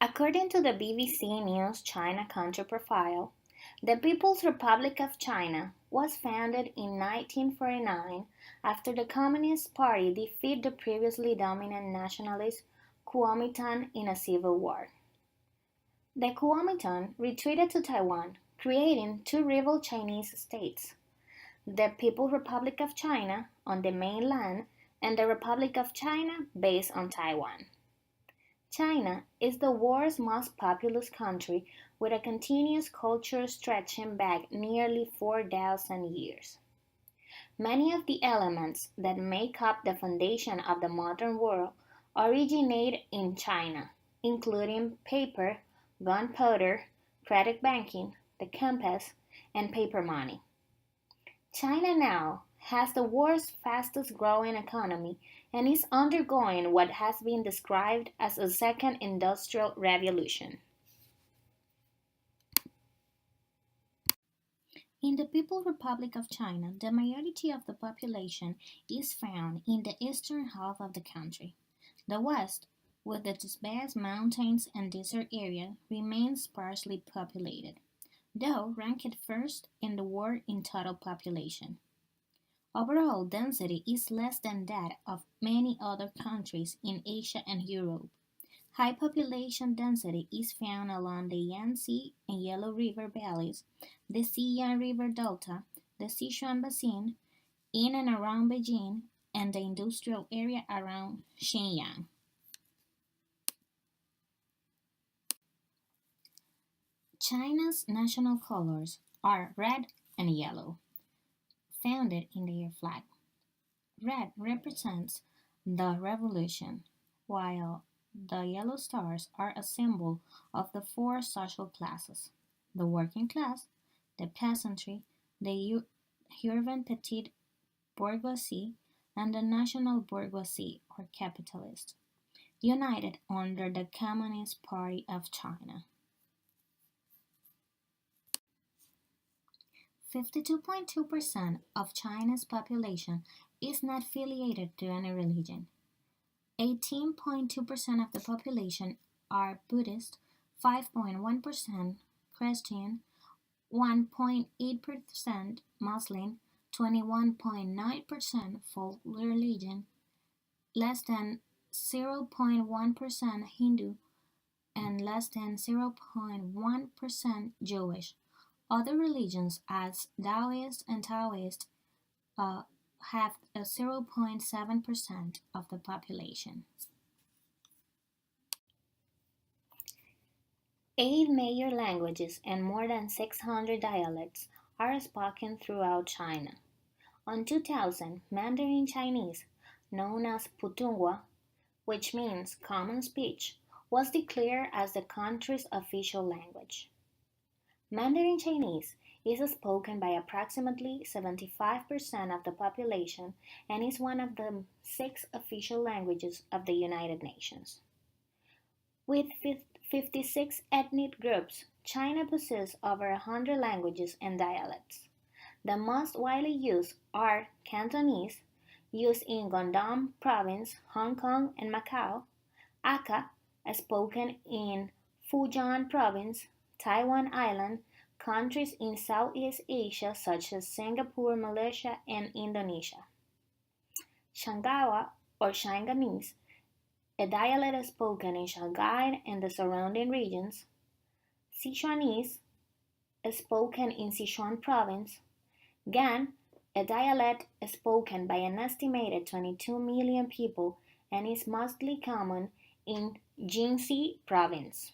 According to the BBC News China Country Profile, the People's Republic of China was founded in 1949 after the Communist Party defeated the previously dominant nationalist Kuomintang in a civil war. The Kuomintang retreated to Taiwan, creating two rival Chinese states, the People's Republic of China on the mainland and the Republic of China based on Taiwan. China is the world's most populous country with a continuous culture stretching back nearly 4,000 years. Many of the elements that make up the foundation of the modern world originate in China, including paper, gunpowder, credit banking, the compass, and paper money. China now has the world's fastest growing economy and is undergoing what has been described as a second industrial revolution. In the People's Republic of China, the majority of the population is found in the eastern half of the country. The west, with its vast mountains and desert area, remains sparsely populated, though ranked first in the world in total population. Overall density is less than that of many other countries in Asia and Europe. High population density is found along the Yangtze and Yellow River valleys, the Xiyang River Delta, the Sichuan Basin, in and around Beijing, and the industrial area around Shenyang. China's national colors are red and yellow, founded in their flag. Red represents the revolution, while the yellow stars are a symbol of the four social classes: the working class, the peasantry, the urban petite bourgeoisie, and the national bourgeoisie or capitalist, united under the Communist Party of China. 52.2% of China's population is not affiliated to any religion. 18.2% of the population are Buddhist, 5.1% Christian, 1.8% Muslim, 21.9% folk religion, less than 0.1% Hindu, and less than 0.1% Jewish. Other religions, as Taoist and Taoist, uh, have 0.7% of the population. Eight major languages and more than 600 dialects are spoken throughout China. On 2000, Mandarin Chinese, known as Putonghua, which means common speech, was declared as the country's official language. Mandarin Chinese is spoken by approximately 75% of the population and is one of the six official languages of the United Nations. With 56 ethnic groups, China possesses over 100 languages and dialects. The most widely used are Cantonese, used in Guangdong Province, Hong Kong, and Macau; Hakka, spoken in Fujian Province, Taiwan Island, countries in Southeast Asia such as Singapore, Malaysia, and Indonesia; Shangawa or Shanghainese, a dialect spoken in Shanghai and the surrounding regions; Sichuanese, spoken in Sichuan Province; Gan, a dialect spoken by an estimated 22 million people and is mostly common in Jiangxi Province.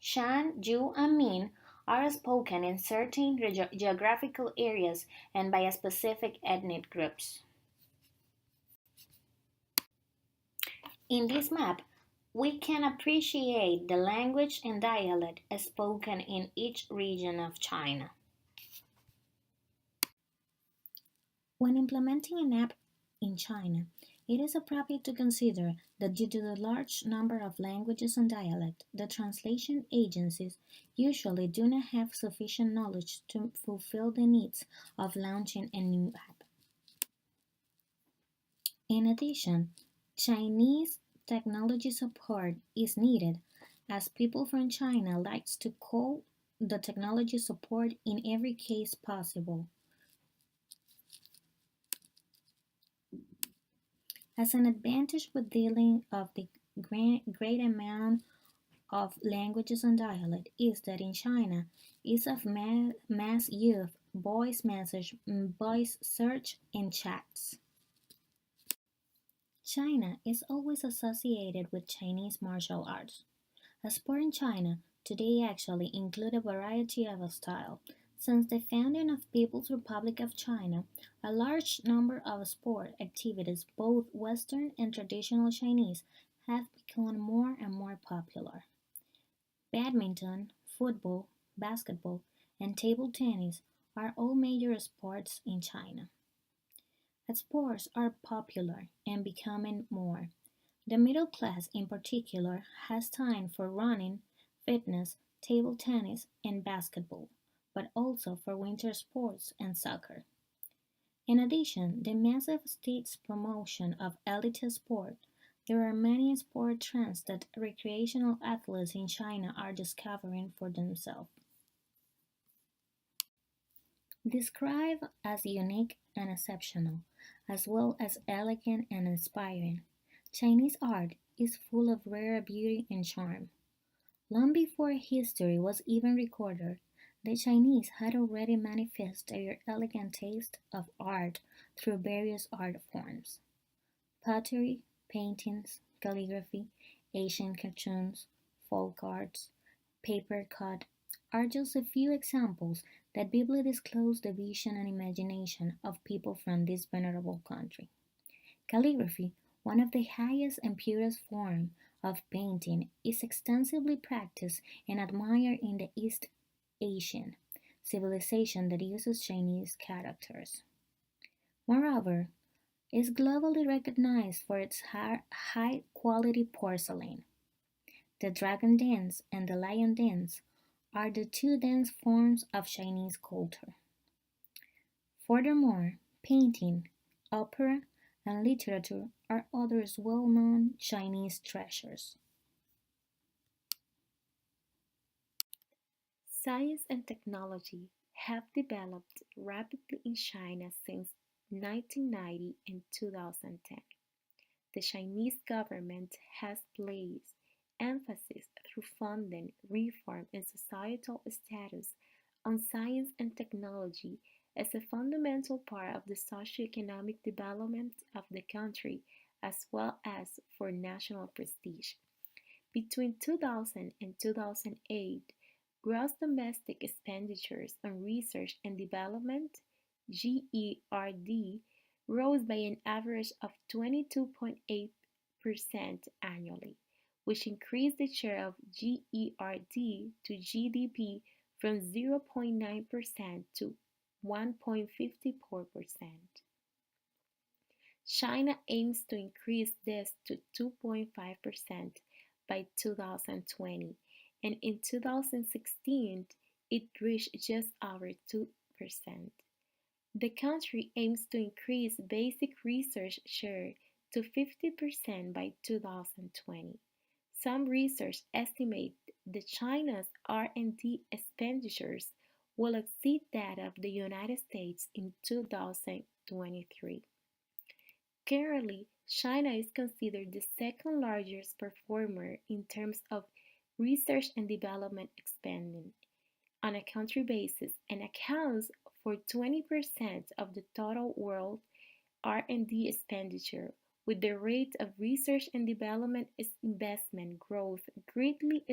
Shan, Zhu, and Min are spoken in certain geographical areas and by specific ethnic groups. In this map, we can appreciate the language and dialect spoken in each region of China. When implementing an app in China, it is appropriate to consider that due to the large number of languages and dialects, the translation agencies usually do not have sufficient knowledge to fulfill the needs of launching a new app. In addition, Chinese technology support is needed as people from China likes to call the technology support in every case possible. As an advantage with dealing of the great amount of languages and dialect is that in China, ease of mass use, voice message, voice search, and chats. China is always associated with Chinese martial arts. A sport in China today actually include a variety of style. Since the founding of People's Republic of China, a large number of sport activities, both Western and traditional Chinese, have become more and more popular. Badminton, football, basketball, and table tennis are all major sports in China. As sports are popular and becoming more, the middle class in particular has time for running, fitness, table tennis, and basketball, but also for winter sports and soccer. In addition, the massive state's promotion of elite sport, there are many sport trends that recreational athletes in China are discovering for themselves. Described as unique and exceptional, as well as elegant and inspiring, Chinese art is full of rare beauty and charm. Long before history was even recorded, the Chinese had already manifested their elegant taste of art through various art forms. Pottery, paintings, calligraphy, Asian cartoons, folk arts, paper cut are just a few examples that vividly disclose the vision and imagination of people from this venerable country. Calligraphy, one of the highest and purest forms of painting, is extensively practiced and admired in the East Asian civilization that uses Chinese characters. Moreover, is globally recognized for its high quality porcelain. The dragon dance and the lion dance are the two dance forms of Chinese culture. Furthermore, painting, opera, and literature are others well known Chinese treasures. Science and technology have developed rapidly in China since 1990 and 2010. The Chinese government has placed emphasis through funding, reform, and societal status on science and technology as a fundamental part of the socio-economic development of the country as well as for national prestige. Between 2000 and 2008, gross domestic expenditures on research and development (GERD) rose by an average of 22.8% annually, which increased the share of GERD to GDP from 0.9% to 1.54%. China aims to increase this to 2.5% by 2020, and in 2016 it reached just over 2%. The country aims to increase basic research share to 50% by 2020. Some research estimate that China's R&D expenditures will exceed that of the United States in 2023. Currently, China is considered the second largest performer in terms of research and development spending on a country basis and accounts for 20% of the total world R&D expenditure, with the rate of research and development investment growth greatly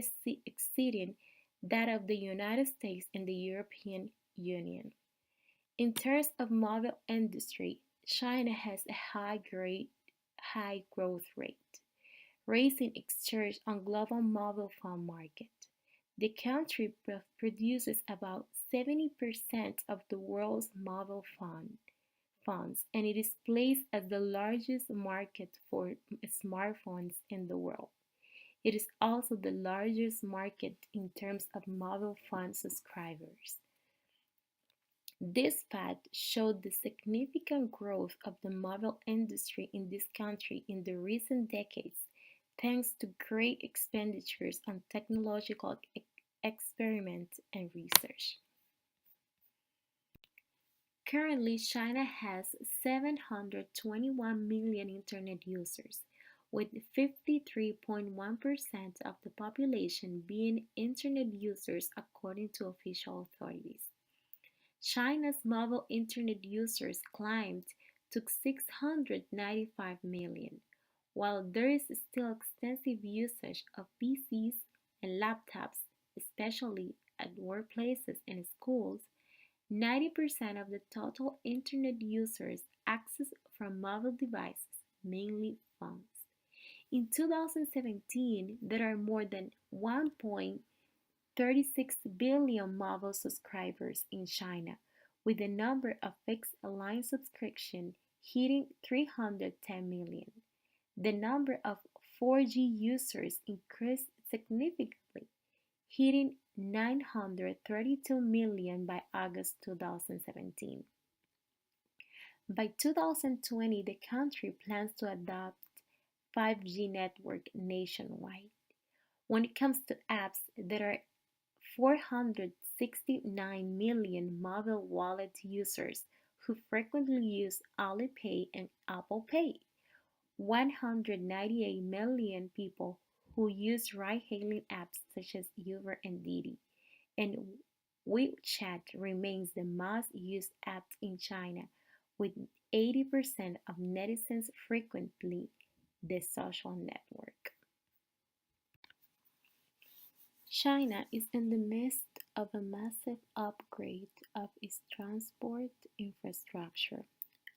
exceeding that of the United States and the European Union. In terms of mobile industry, China has a high growth rate, raising its share on global mobile phone market. The country produces about 70% of the world's mobile phones, and it is placed as the largest market for smartphones in the world. It is also the largest market in terms of mobile phone subscribers. This fact showed the significant growth of the mobile industry in this country in the recent decades, thanks to great expenditures on technological experiments and research. Currently, China has 721 million internet users, with 53.1% of the population being internet users according to official authorities. China's mobile internet users climbed to 695 million, while there is still extensive usage of PCs and laptops, especially at workplaces and schools. 90% of the total internet users access from mobile devices, mainly phones. In 2017, there are more than 1.36 billion mobile subscribers in China, with the number of fixed line subscription hitting 310 million. The number of 4G users increased significantly, hitting 932 million by August 2017. By 2020, the country plans to adopt 5G network nationwide. When it comes to apps, there are 469 million mobile wallet users who frequently use Alipay and Apple Pay. 198 million people who use ride-hailing apps such as Uber and Didi, and WeChat remains the most used app in China, with 80% of netizens frequently the social network. China is in the midst of a massive upgrade of its transport infrastructure.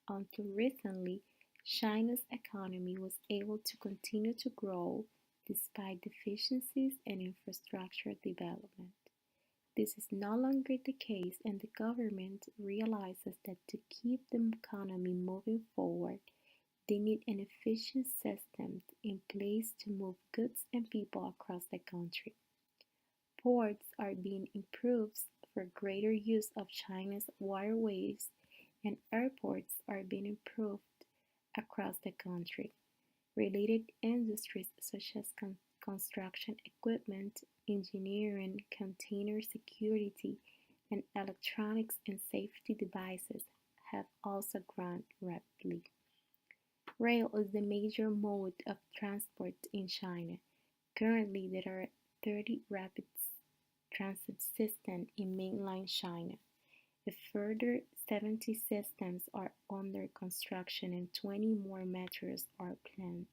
Until recently, China's economy was able to continue to grow despite deficiencies in infrastructure development. This is no longer the case, and the government realizes that to keep the economy moving forward, they need an efficient system in place to move goods and people across the country. Ports are being improved for greater use of China's waterways, and airports are being improved across the country. Related industries such as construction equipment, engineering, container security, and electronics and safety devices have also grown rapidly. Rail is the major mode of transport in China. Currently, there are 30 rapid transit systems in mainland China. A further 70 systems are under construction and 20 more metros are planned.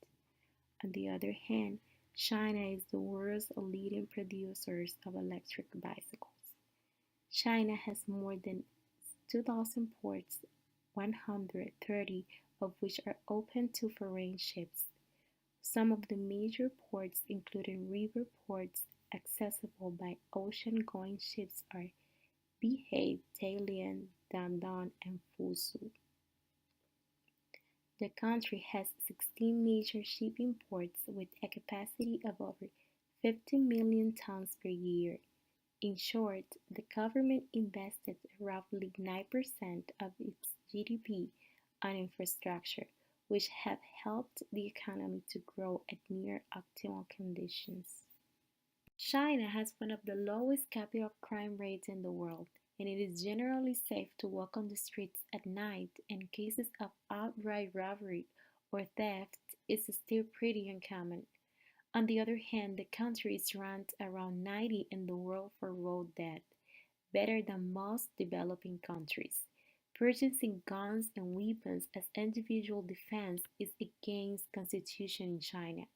On the other hand, China is the world's leading producer of electric bicycles. China has more than 2,000 ports, 130 of which are open to foreign ships. Some of the major ports, including river ports accessible by ocean-going ships, are Beihai, Dalian, Dandong, and Fuzhou. The country has 16 major shipping ports with a capacity of over 50 million tons per year. In short, the government invested roughly 9% of its GDP on infrastructure, which have helped the economy to grow at near optimal conditions. China has one of the lowest capital crime rates in the world, and it is generally safe to walk on the streets at night, and cases of outright robbery or theft is still pretty uncommon. On the other hand, the country is ranked around 90 in the world for road death, better than most developing countries. Purchasing guns and weapons as individual defense is against constitution in China.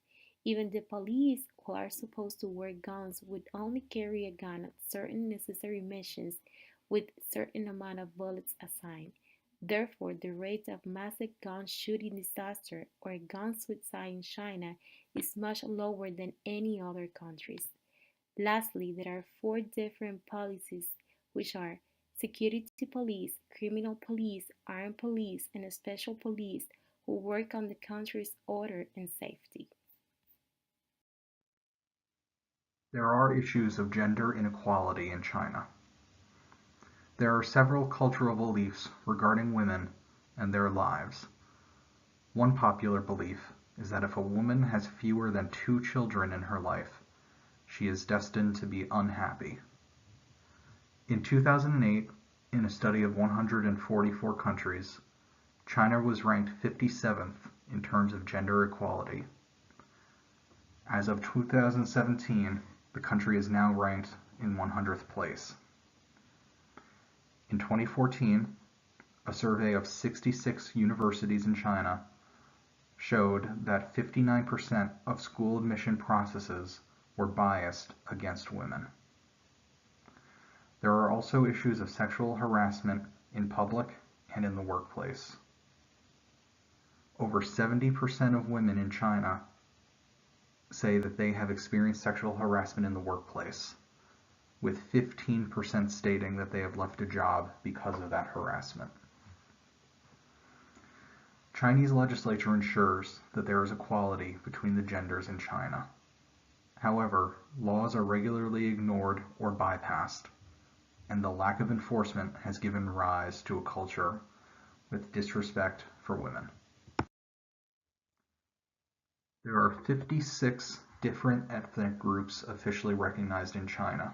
Even the police, who are supposed to wear guns, would only carry a gun at certain necessary missions with certain amount of bullets assigned. Therefore, the rate of massive gun shooting disaster or gun suicide in China is much lower than any other countries. Lastly, there are four different policies, which are security police, criminal police, armed police, and special police, who work on the country's order and safety. There are issues of gender inequality in China. There are several cultural beliefs regarding women and their lives. One popular belief is that if a woman has fewer than 2 children in her life, she is destined to be unhappy. In 2008, in a study of 144 countries, China was ranked 57th in terms of gender equality. As of 2017, the country is now ranked in 100th place. In 2014, a survey of 66 universities in China showed that 59% of school admission processes were biased against women. There are also issues of sexual harassment in public and in the workplace. Over 70% of women in China say that they have experienced sexual harassment in the workplace, with 15% stating that they have left a job because of that harassment. Chinese legislature ensures that there is equality between the genders in China. However, laws are regularly ignored or bypassed, and the lack of enforcement has given rise to a culture with disrespect for women. There are 56 different ethnic groups officially recognized in China,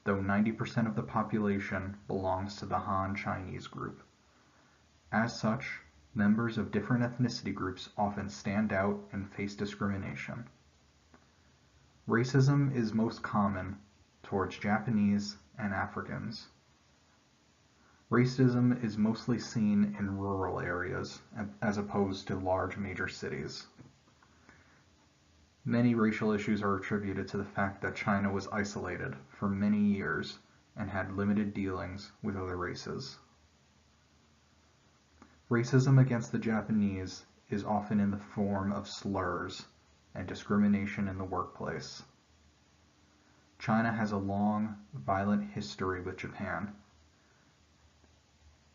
though 90% of the population belongs to the Han Chinese group. As such, members of different ethnicity groups often stand out and face discrimination. Racism is most common towards Japanese and Africans. Racism is mostly seen in rural areas as opposed to large major cities. Many racial issues are attributed to the fact that China was isolated for many years and had limited dealings with other races. Racism against the Japanese is often in the form of slurs and discrimination in the workplace. China has a long, violent history with Japan,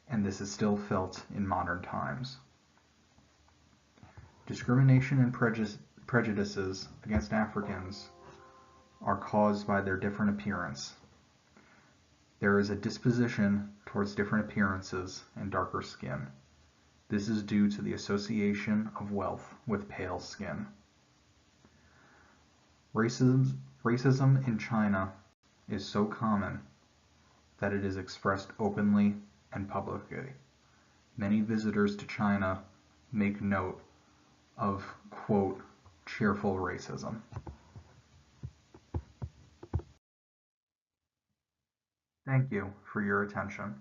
and this is still felt in modern times. Discrimination and prejudices against Africans are caused by their different appearance. There is a disposition towards different appearances and darker skin. This is due to the association of wealth with pale skin. Racism in China is so common that it is expressed openly and publicly. Many visitors to China make note of, quote, cheerful racism. Thank you for your attention.